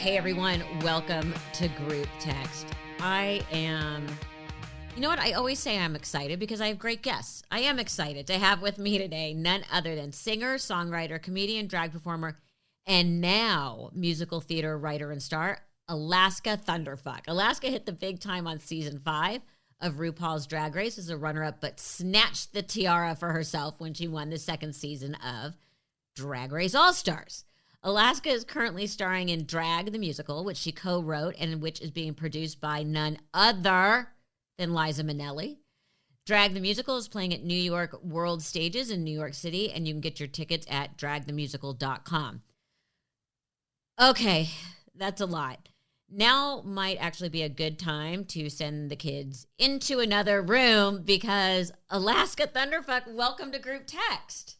Hey everyone, welcome to Group Text. You know what? I always say I'm excited because I have great guests. I am excited to have with me today none other than singer, songwriter, comedian, drag performer, and now musical theater writer and star, Alaska Thunderf. Alaska hit the big time on season 5 of RuPaul's Drag Race as a runner-up, but snatched the tiara for herself when she won the second season of Drag Race All-Stars. Alaska is currently starring in Drag the Musical, which she co-wrote and which is being produced by none other than Liza Minnelli. Drag the Musical is playing at New York World Stages in New York City, and you can get your tickets at dragthemusical.com. Okay, that's a lot. Now might actually be a good time to send the kids into another room because Alaska Thunderfuck, welcome to Group Text.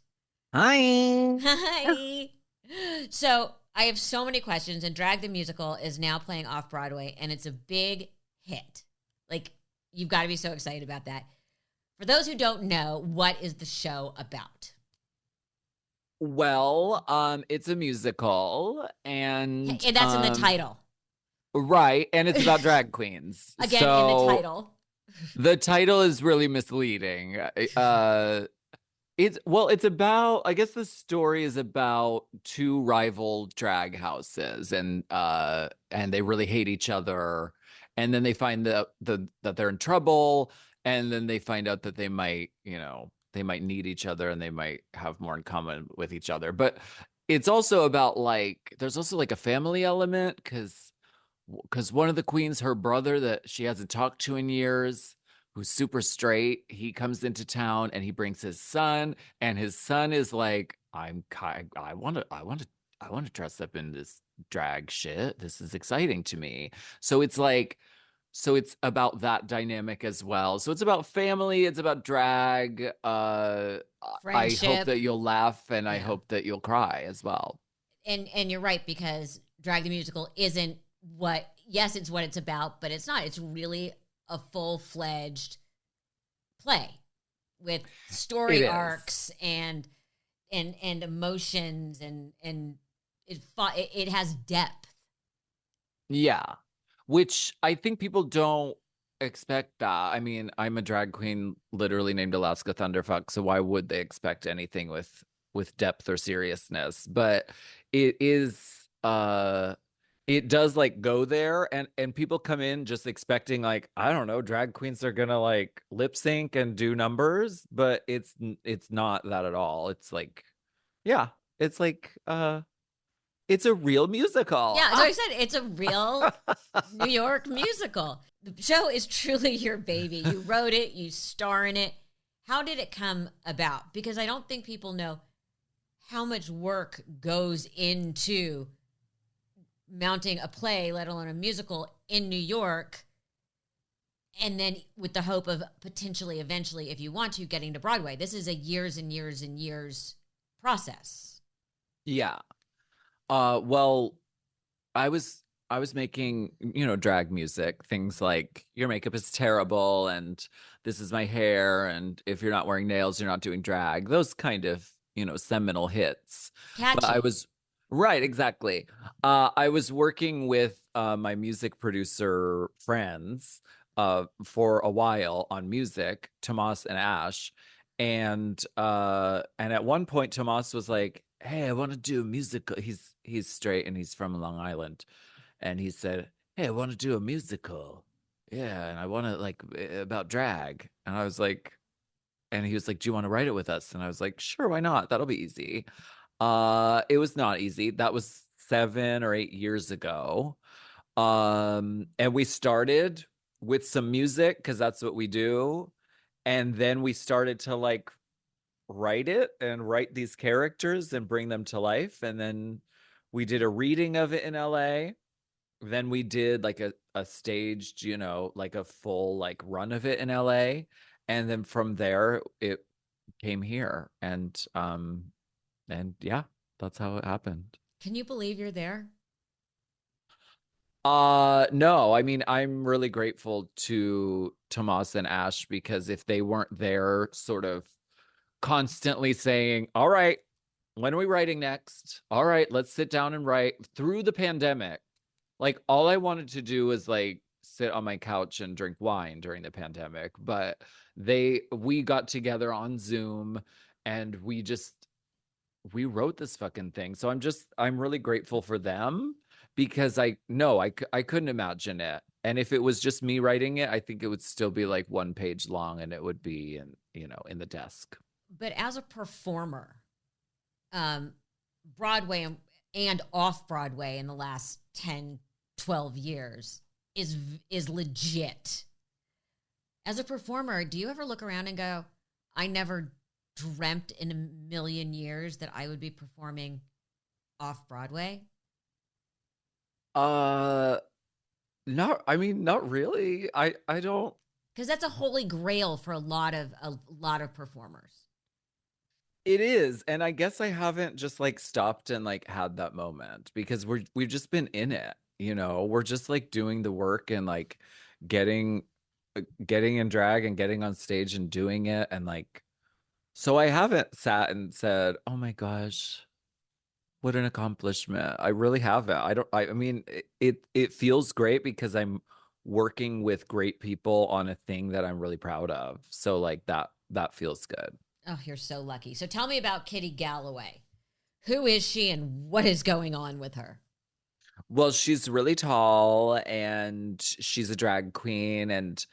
Hi. Hi. So I have so many questions, and Drag the Musical is now playing off Broadway, and it's a big hit. Like, you've got to be so excited about that. For those who don't know, what is the show about? Well, it's a musical, and that's in the title. Right, and it's about drag queens. Again, in the title. The title is really misleading. It's about, I guess the story is about two rival drag houses, and they really hate each other, and then they find that they're in trouble, and then they find out that they might need each other, and they might have more in common with each other. But it's also about, like, there's also like a family element because one of the queens, her brother that she hasn't talked to in years, who's super straight, he comes into town and he brings his son, and his son is like, I want to dress up in this drag shit. This is exciting to me. So it's about that dynamic as well. So it's about family, it's about drag. Friendship. I hope that you'll laugh, and I hope that you'll cry as well. And you're right, because Drag the Musical isn't it's what it's about, but it's not. It's really a full-fledged play with story arcs and emotions, and it has depth. Yeah, which I think people don't expect that. I mean, I'm a drag queen literally named Alaska Thunderfuck, so why would they expect anything with depth or seriousness? But it is it does, like, go there, and people come in just expecting, like, I don't know, drag queens are gonna, like, lip sync and do numbers, but it's not that at all. It's like, it's like it's a real musical. Yeah, so I said it's a real New York musical. The show is truly your baby. You wrote it, you star in it. How did it come about? Because I don't think people know how much work goes into mounting a play, let alone a musical, in New York, and then with the hope of potentially, eventually, if you want to, getting to Broadway. This is a years and years and years process. Yeah. Well, I was making, drag music, things like Your Makeup is Terrible and This Is My Hair and If You're Not Wearing Nails, You're Not Doing Drag. Those kind of, seminal hits. Catchy. But right, exactly. I was working with my music producer friends for a while on music, Tomas and Ash, and at one point Tomas was like, "Hey, I want to do a musical." He's straight and he's from Long Island, and he said, "Hey, I want to do a musical." Yeah, and I want to, like, about drag, and I was like, and he was like, "Do you want to write it with us?" And I was like, "Sure, why not? That'll be easy." It was not easy. That was 7 or 8 years ago. And we started with some music because that's what we do. And then we started to, like, write these characters and bring them to life. And then we did a reading of it in LA. Then we did, like, a staged, like a full, like, run of it in LA. And then from there it came here. And yeah, that's how it happened. Can you believe you're there? No, I mean, I'm really grateful to Tomas and Ash, because if they weren't there sort of constantly saying, all right, when are we writing next? All right, let's sit down and write through the pandemic. Like all I wanted to do was like sit on my couch and drink wine during the pandemic, but we got together on Zoom and we wrote this fucking thing. So I'm really grateful for them because I couldn't imagine it. And if it was just me writing it, I think it would still be like 1 page long and it would be in the desk. But as a performer, Broadway and off Broadway in the last 10, 12 years is legit. As a performer, do you ever look around and go, I never dreamt in a million years that I would be performing off Broadway? Not really. I don't. Because that's a holy grail for a lot of performers. It is, and I guess I haven't just like stopped and like had that moment because we've just been in it, We're just like doing the work and like getting getting in drag and getting on stage and doing it and like so I haven't sat and said, "Oh my gosh, what an accomplishment." I really haven't. I mean, it feels great because I'm working with great people on a thing that I'm really proud of. So like that feels good. Oh, you're so lucky. So tell me about Kitty Galloway. Who is she and what is going on with her? Well, she's really tall and she's a drag queen and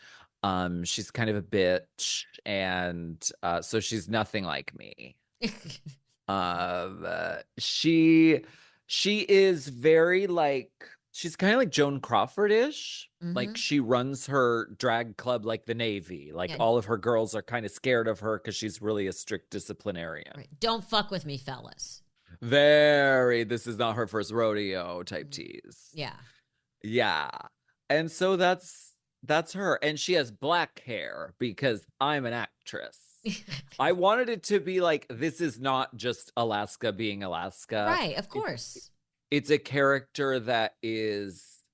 she's kind of a bitch and so she's nothing like me. She is very like she's kind of like Joan Crawford-ish. Like she runs her drag club like the Navy. Like all of her girls are kind of scared of her because she's really a strict disciplinarian. Right. Don't fuck with me, fellas. This is not her first rodeo type tease. Yeah. Yeah. And so that's her. And she has black hair because I'm an actress. I wanted it to be like, this is not just Alaska being Alaska. Right, of course. It's a character that is,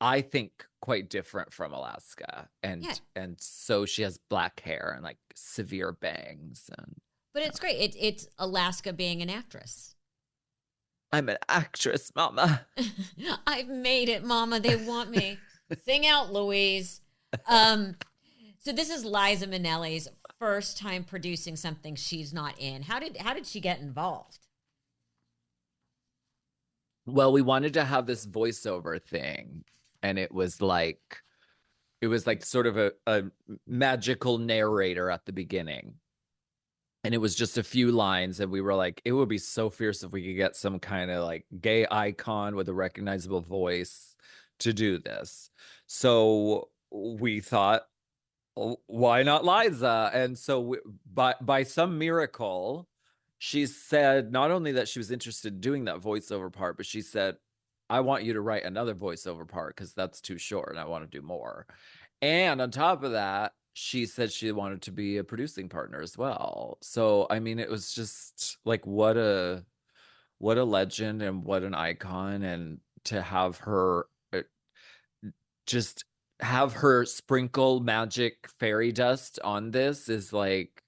I think, quite different from Alaska. And so she has black hair and like severe bangs. But it's great. It's Alaska being an actress. I'm an actress, mama. I've made it, mama. They want me. Sing out, Louise. So this is Liza Minnelli's first time producing something she's not in. How did she get involved? Well, we wanted to have this voiceover thing, and it was like sort of a magical narrator at the beginning. And it was just a few lines, and we were like, it would be so fierce if we could get some kind of like gay icon with a recognizable voice to do this. So we thought, why not Liza? And so by some miracle, she said not only that she was interested in doing that voiceover part, but she said, I want you to write another voiceover part because that's too short and I want to do more. And on top of that, she said she wanted to be a producing partner as well. So, I mean, it was just like, what a legend and what an icon. And to have her just have her sprinkle magic fairy dust on this is like,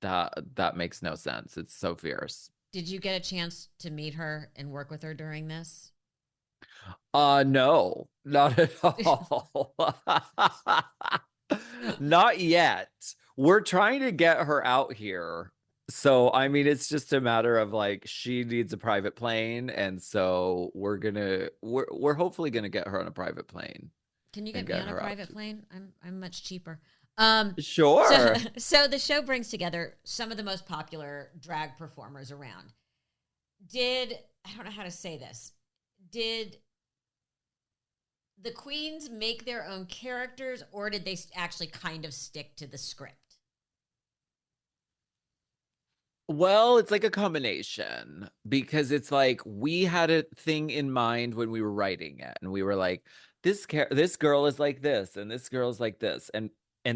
that makes no sense. It's so fierce. Did you get a chance to meet her and work with her during this? No, not at all. Not yet. We're trying to get her out here. So, I mean, it's just a matter of like, she needs a private plane. And so we're hopefully going to get her on a private plane. Can you get me on a private plane? I'm much cheaper. Sure. So the show brings together some of the most popular drag performers around. I don't know how to say this. Did the queens make their own characters, or did they actually kind of stick to the script? Well, it's like a combination because it's like we had a thing in mind when we were writing it, and we were like, this girl is like this, and this girl is like this, and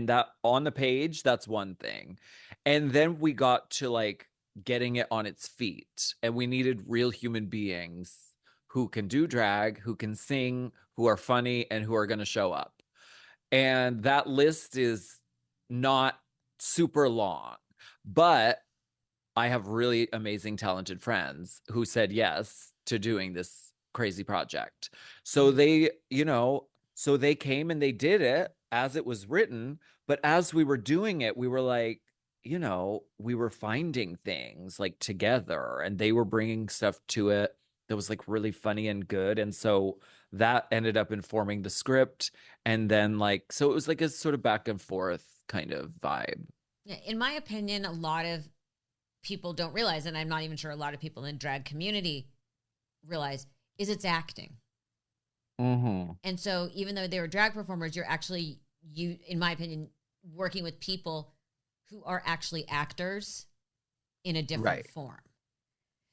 that on the page, that's one thing, and then we got to like getting it on its feet, and we needed real human beings who can do drag, who can sing, who are funny, and who are going to show up. And that list is not super long, but I have really amazing, talented friends who said yes to doing this crazy project. So they, so they came and they did it as it was written. But as we were doing it, we were like, we were finding things like together, and they were bringing stuff to it that was like really funny and good. And so that ended up informing the script. And then like, so it was like a sort of back and forth kind of vibe. Yeah, in my opinion, a lot of people don't realize, and I'm not even sure a lot of people in drag community realize, is it's acting. Mm-hmm. And so even though they were drag performers, you're actually, in my opinion, working with people who are actually actors in a different form.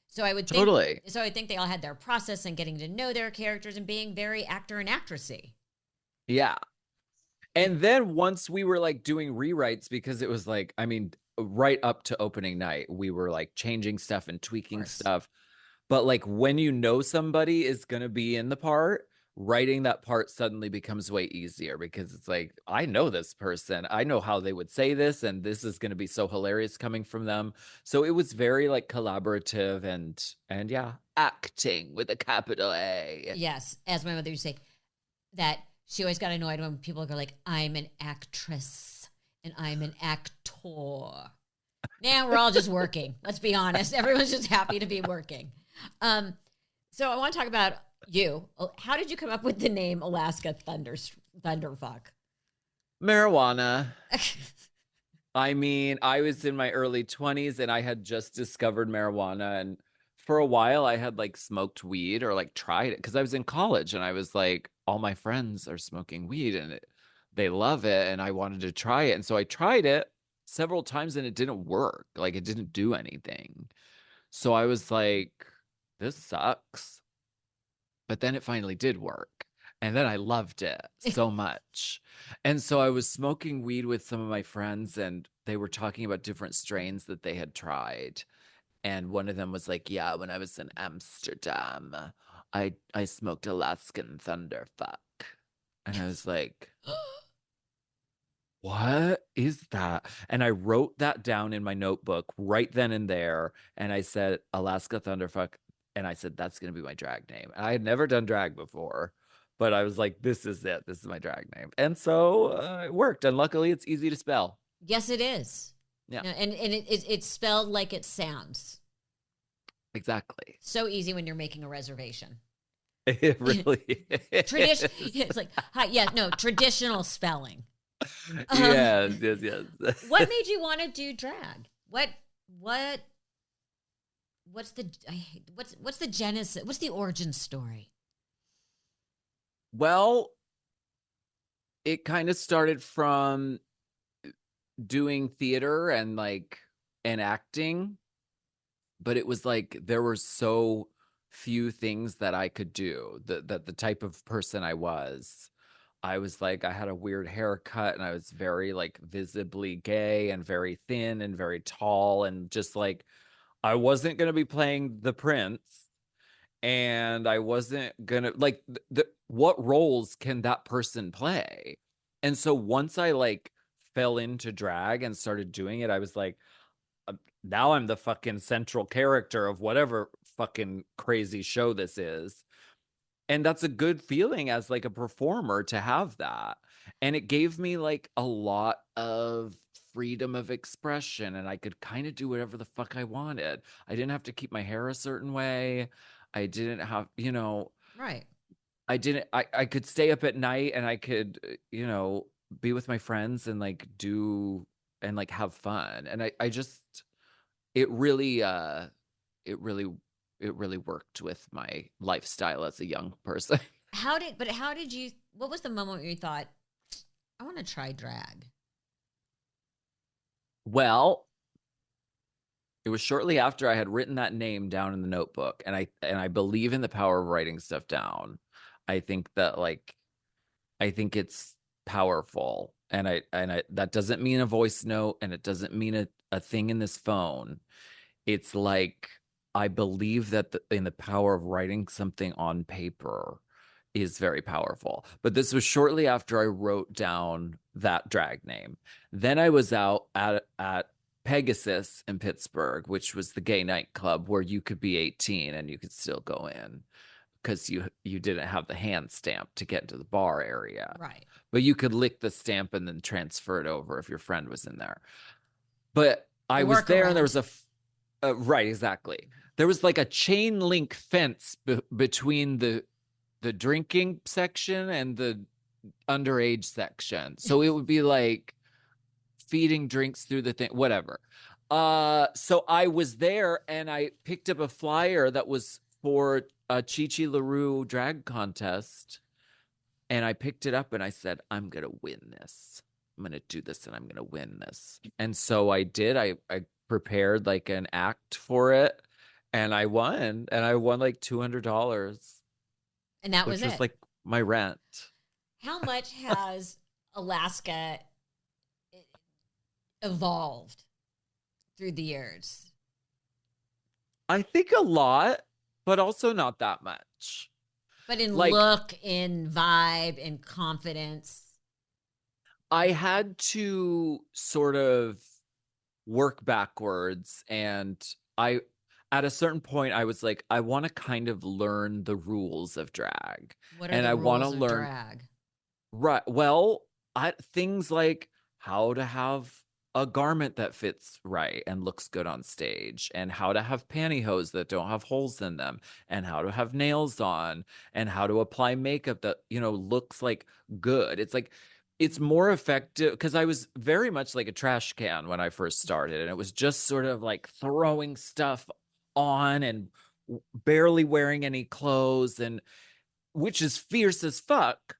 So I would think, so I think they all had their process and getting to know their characters and being very actor and actressy. Yeah. And then once we were like doing rewrites, because it was like, I mean, right up to opening night, we were like changing stuff and tweaking stuff. But like when you know somebody is going to be in the part, writing that part suddenly becomes way easier, because it's like, I know this person, I know how they would say this, and this is going to be so hilarious coming from them. So it was very like collaborative and yeah, acting with a capital A. Yes, as my mother used to say, that she always got annoyed when people go like, I'm an actress and I'm an actor. Now we're all just working. Let's be honest. Everyone's just happy to be working. So I want to talk about you. How did you come up with the name Alaska Thunderfuck? Marijuana. I mean, I was in my early 20s and I had just discovered marijuana. And for a while I had like smoked weed or like tried it, because I was in college and I was like, all my friends are smoking weed and they love it. And I wanted to try it. And so I tried it several times and it didn't work. Like it didn't do anything. So I was like, this sucks. But then it finally did work. And then I loved it so much. And so I was smoking weed with some of my friends and they were talking about different strains that they had tried. And one of them was like, yeah, when I was in Amsterdam, I smoked Alaskan Thunderfuck. And I was like, what is that? And I wrote that down in my notebook right then and there. And I said, Alaska Thunderfuck. And I said, that's going to be my drag name. And I had never done drag before, but I was like, this is it. This is my drag name. And so it worked. And luckily, it's easy to spell. Yes, it is. Yeah. And it's spelled like it sounds. Exactly. So easy when you're making a reservation. It really is. It's like, traditional spelling. Yes. What made you want to do drag? What's the genesis? What's the origin story? Well, it kind of started from doing theater and acting, but it was like there were so few things that I could do, that the type of person I was like, I had a weird haircut and I was very like visibly gay and very thin and very tall, and just like I wasn't going to be playing the prince, and I wasn't going to like what roles can that person play? And so once I like fell into drag and started doing it, I was like, now I'm the fucking central character of whatever fucking crazy show this is. And that's a good feeling as like a performer to have that. And it gave me like a lot of freedom of expression, and I could kind of do whatever the fuck I wanted. I didn't have to keep my hair a certain way. I didn't have, right. I could stay up at night and I could, be with my friends and like do and like have fun. And I just, it really worked with my lifestyle as a young person. What was the moment where you thought, I want to try drag? Well, it was shortly after I had written that name down in the notebook, and I believe in the power of writing stuff down. I think that I think it's powerful, and I that doesn't mean a voice note, and it doesn't mean a thing in this phone. It's like I believe that in the power of writing something on paper is very powerful. But this was shortly after I wrote down that drag name. Then I was out at Pegasus in Pittsburgh, which was the gay nightclub where you could be 18 and you could still go in. because you didn't have the hand stamp to get into the bar area. Right. But you could lick the stamp and then transfer it over if your friend was in there. But I was there and there was right, exactly. There was like a chain link fence between the drinking section and the underage section. So it would be like feeding drinks through the thing, whatever. So I was there and I picked up a flyer that was for a Chi Chi LaRue drag contest. And I picked it up and I said, I'm going to win this. I'm going to do this and I'm going to win this. And so I did. I prepared like an act for it and I won. And I won like $200. And that was it. Like my rent. How much has Alaska evolved through the years? I think a lot, but also not that much. But in look, in vibe, in confidence. I had to sort of work backwards. And at a certain point, I was like, I want to kind of learn the rules of drag. What are the rules of drag? Right. Well, things like how to have a garment that fits right and looks good on stage, and how to have pantyhose that don't have holes in them, and how to have nails on, and how to apply makeup that, looks like good. It's like, it's more effective because I was very much like a trash can when I first started, and it was just sort of like throwing stuff on and barely wearing any clothes, and which is fierce as fuck.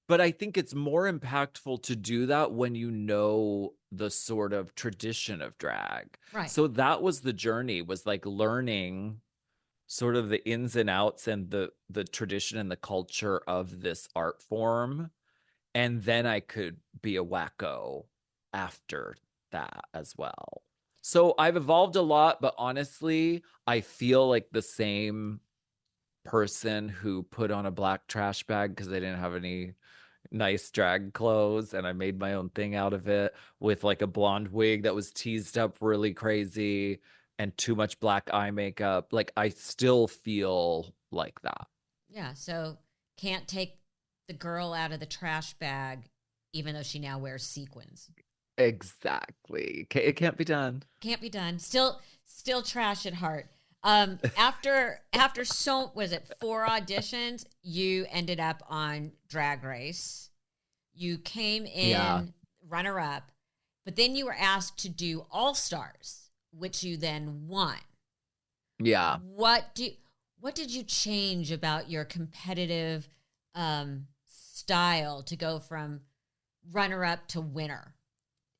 But I think it's more impactful to do that when you know the sort of tradition of drag. Right. So that was the journey, was like learning sort of the ins and outs and the tradition and the culture of this art form. And then I could be a wacko after that as well. So I've evolved a lot, but honestly, I feel like the same person who put on a black trash bag because they didn't have any nice drag clothes, and I made my own thing out of it with like a blonde wig that was teased up really crazy and too much black eye makeup. Like, I still feel like that. Yeah, so can't take the girl out of the trash bag even though she now wears sequins. Exactly. It can't be done. Can't be done. Still trash at heart. After so, was it 4 auditions, you ended up on Drag Race. You came in runner up, but then you were asked to do All Stars, which you then won. Yeah. What did you change about your competitive style to go from runner up to winner?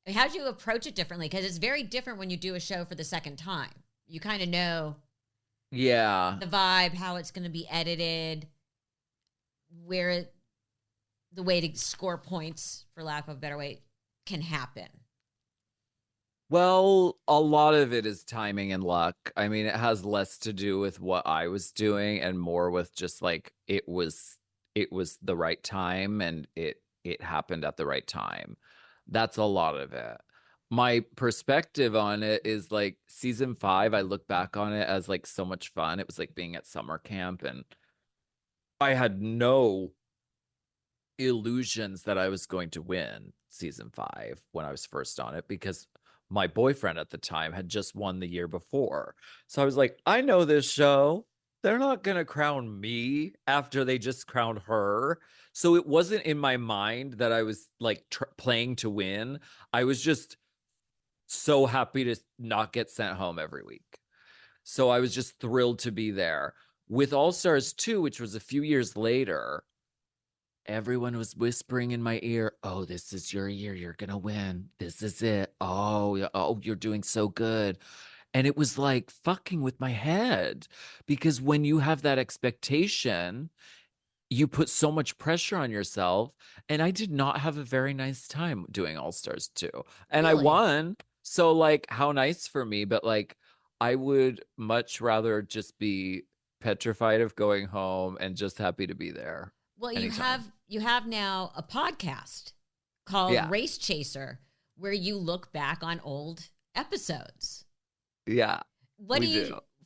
I mean, how did you approach it differently? Because it's very different when you do a show for the second time. You kind of know the vibe, how it's going to be edited, the way to score points, for lack of a better way, can happen. Well, a lot of it is timing and luck. I mean, it has less to do with what I was doing and more with just like it was the right time, and it happened at the right time. That's a lot of it. My perspective on it is like season 5, I look back on it as like so much fun. It was like being at summer camp, and I had no illusions that I was going to win season 5 when I was first on it, because my boyfriend at the time had just won the year before. So I was like, I know this show. They're not going to crown me after they just crowned her. So it wasn't in my mind that I was like playing to win. I was just so happy to not get sent home every week. So I was just thrilled to be there. With All Stars 2, which was a few years later, everyone was whispering in my ear, oh, this is your year. You're going to win. This is it. Oh, you're doing so good. And it was like fucking with my head, because when you have that expectation, you put so much pressure on yourself. And I did not have a very nice time doing All Stars 2. And Really? I won. So like, how nice for me. But like, I would much rather just be petrified of going home and just happy to be there. Well, anytime. you have now a podcast called Race Chaser, where you look back on old episodes. Yeah. What do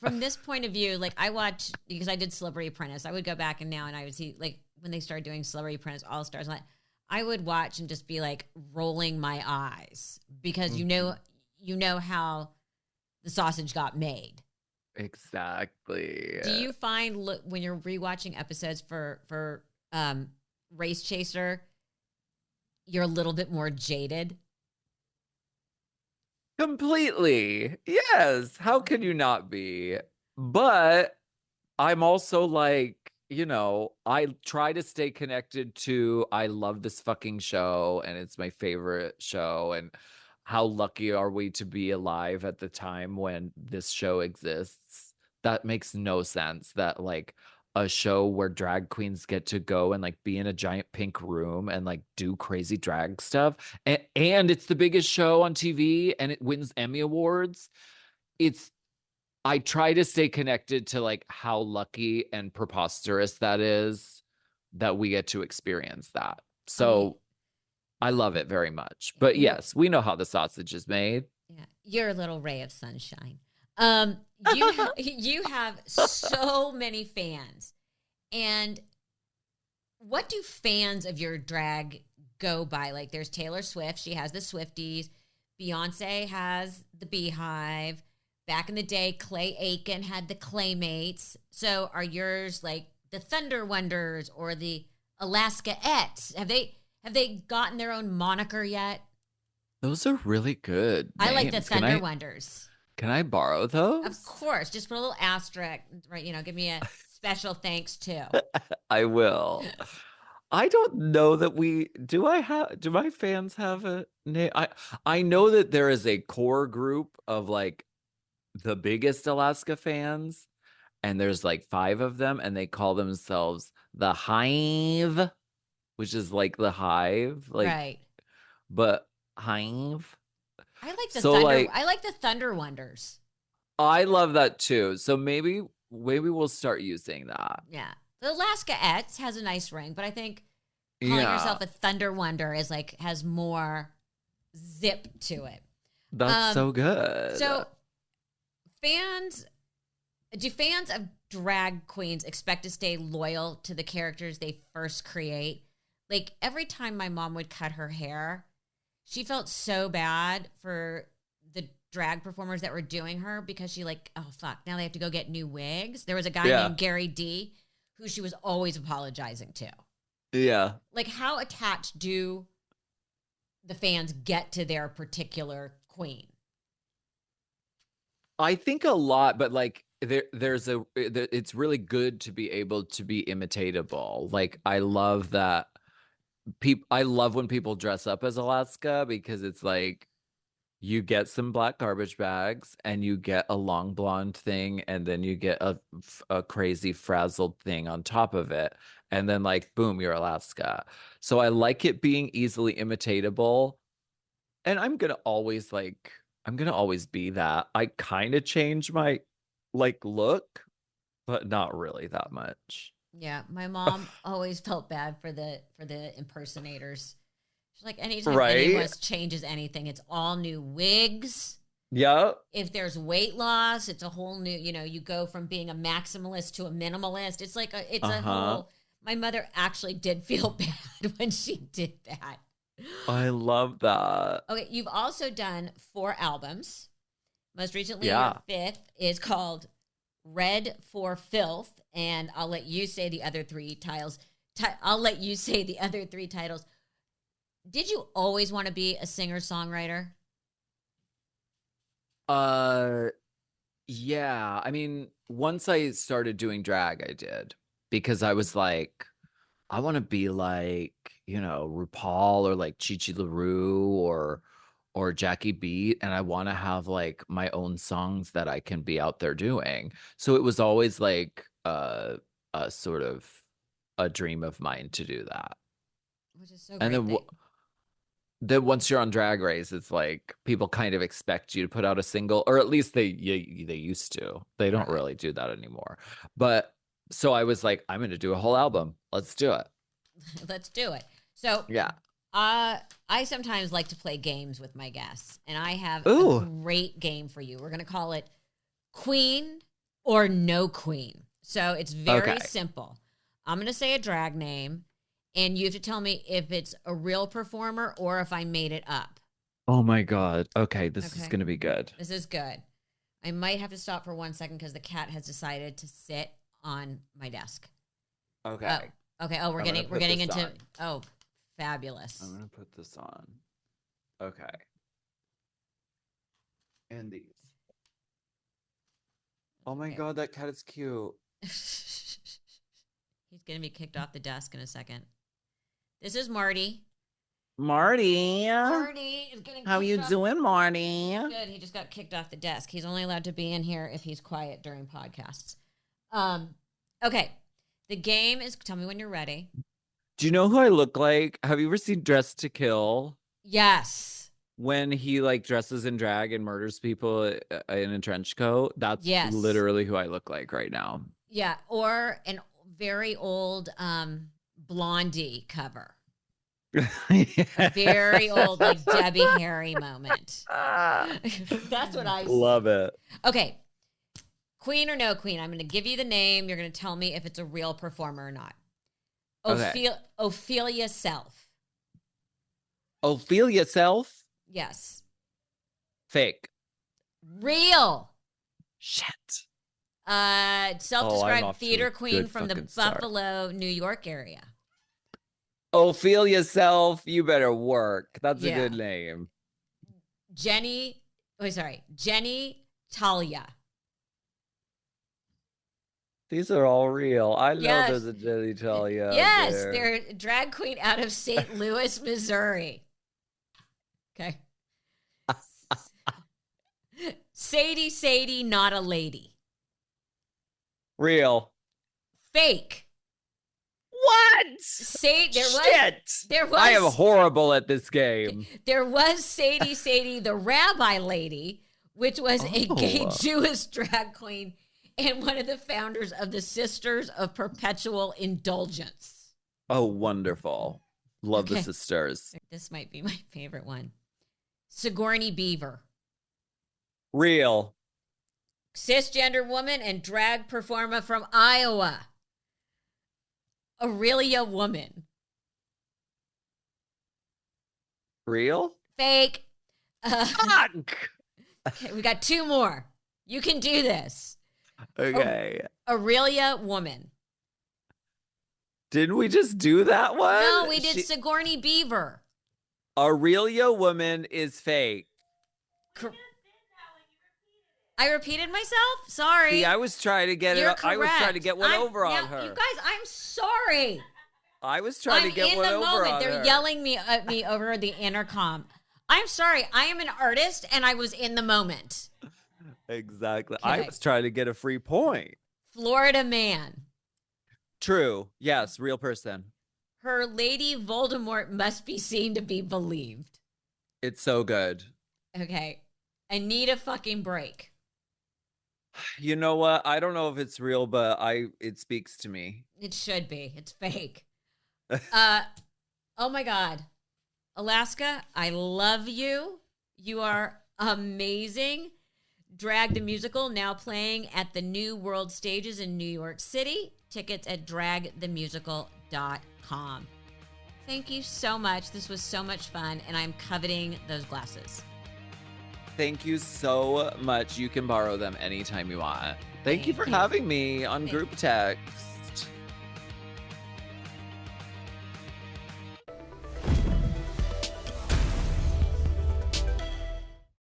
from this point of view, like I watch, because I did Celebrity Apprentice, I would go back and now and I would see like when they started doing Celebrity Apprentice All Stars, I would watch and just be like rolling my eyes because you know how the sausage got made. Exactly. Do you find when you're rewatching episodes for Race Chaser, you're a little bit more jaded? Completely. Yes. How can you not be? But I'm also like, I try to stay connected to, I love this fucking show and it's my favorite show. And how lucky are we to be alive at the time when this show exists? That makes no sense that like a show where drag queens get to go and like be in a giant pink room and like do crazy drag stuff. And it's the biggest show on TV and it wins Emmy Awards. It's I try to stay connected to like how lucky and preposterous that is that we get to experience that. So I love it very much. But yes, we know how the sausage is made. Yeah, you're a little ray of sunshine. You have so many fans. And what do fans of your drag go by? Like there's Taylor Swift, she has the Swifties. Beyonce has the Beehive. Back in the day, Clay Aiken had the Claymates. So are yours like the Thunder Wonders or the Alaskaettes? Have they gotten their own moniker yet? Those are really good names. I like the Thunder Wonders. Can I borrow those? Of course. Just put a little asterisk, right? Give me a special thanks too. I will. I don't know that do my fans have a name? I know that there is a core group of like the biggest Alaska fans, and there's like 5 of them, and they call themselves the Hive, which is like the hive, like right. But Hive. I like the Thunder. I like the Thunder Wonders. I love that too. So maybe we'll start using that. Yeah. The Alaskaettes has a nice ring, but I think calling yourself a Thunder Wonder is like has more zip to it. That's so good. So do fans of drag queens expect to stay loyal to the characters they first create? Like every time my mom would cut her hair, she felt so bad for the drag performers that were doing her because she like, oh fuck, now they have to go get new wigs. There was a guy named Gary D who she was always apologizing to. Yeah. Like how attached do the fans get to their particular queen? I think a lot, but like it's really good to be able to be imitatable. Like I love that I love when people dress up as Alaska because it's like you get some black garbage bags and you get a long blonde thing and then you get a crazy frazzled thing on top of it. And then like, boom, you're Alaska. So I like it being easily imitatable. And I'm going to always be that. I kind of change my like look, but not really that much. Yeah, my mom always felt bad for the impersonators. She's like, anytime anyone changes anything, it's all new wigs. Yeah. If there's weight loss, it's a whole new, you go from being a maximalist to a minimalist. It's like a whole. My mother actually did feel bad when she did that. I love that. Okay, you've also done 4 albums. Most recently, your 5th is called Red for Filth, and I'll let you say the other 3 titles. Did you always want to be a singer-songwriter? Yeah. I mean, once I started doing drag, I did because I was like, I want to be like, RuPaul or like Chi Chi LaRue or Jackie Beat, and I want to have like my own songs that I can be out there doing. So it was always like a sort of a dream of mine to do that. Which is so great. And then once you're on Drag Race, it's like people kind of expect you to put out a single, or at least they used to. They don't really do that anymore. But so I was like, I'm going to do a whole album. Let's do it. Let's do it. So yeah. I sometimes like to play games with my guests, and I have a great game for you. We're going to call it Queen or no queen. So it's very Okay. simple. I'm going to say a drag name, and you have to tell me if it's a real performer or if I made it up. Oh my God. Okay, this is Okay. going to be good. This is good. I might have to stop for 1 second because the cat has decided to sit on my desk. Okay. Okay. Oh, we're getting into on. oh, fabulous. I'm going to put this on. Okay. And these. Oh my God, that cat is cute. He's gonna be kicked off the desk in a second. This is Marty. Marty. Marty is getting How you doing, Marty? Good. He just got kicked off the desk. He's only allowed to be in here if he's quiet during podcasts. Okay. The game is, tell me when you're ready. Do you know who I look like? Have you ever seen Dressed to Kill? Yes. When he like dresses in drag and murders people in a trench coat? That's literally who I look like right now. Yeah. Or an very old Blondie cover. A very old, like Debbie Harry moment. That's what I love it. Okay. Queen or no queen? I'm going to give you the name. You're going to tell me if it's a real performer or not. Ophelia Self. Ophelia Self? Yes. Fake. Real. Shit. Self-described theater queen from the Buffalo, New York area. Ophelia Self, you better work. That's a good name. Jenny Talia. These are all real. I know there's a Jenny Talia. Yes, they're a drag queen out of St. Louis, Missouri. Okay. Sadie, not a lady. Real. Fake. What? There was. I am horrible at this game. There was Sadie, the rabbi lady, which was a gay Jewish drag queen and one of the founders of the Sisters of Perpetual Indulgence. Oh, wonderful. Love the sisters. This might be my favorite one. Sigourney Beaver. Real. Cisgender woman and drag performer from Iowa. Aurelia Woman. Real? Fake. Fuck! Okay, we got two more. You can do this. Okay. Aurelia Woman. Didn't we just do that one? No, we did Sigourney Beaver. Aurelia Woman is fake. I repeated myself? Sorry. See, I was trying to get I was trying to get one over on her. You guys, I'm sorry. I was trying to get one over on her. They're yelling at me over the intercom. I'm sorry. I am an artist, and I was in the moment. Exactly. Okay. I was trying to get a free point. Florida man. True. Yes, real person. Her Lady Voldemort must be seen to be believed. It's so good. Okay. I need a fucking break. You know what? I don't know if it's real, but it speaks to me. It should be. It's fake. Oh my God. Alaska, I love you. You are amazing. Drag the Musical now playing at the New World Stages in New York City. Tickets at dragthemusical.com. Thank you so much. This was so much fun, and I'm coveting those glasses. Thank you so much. You can borrow them anytime you want. Thank you for having me on group text.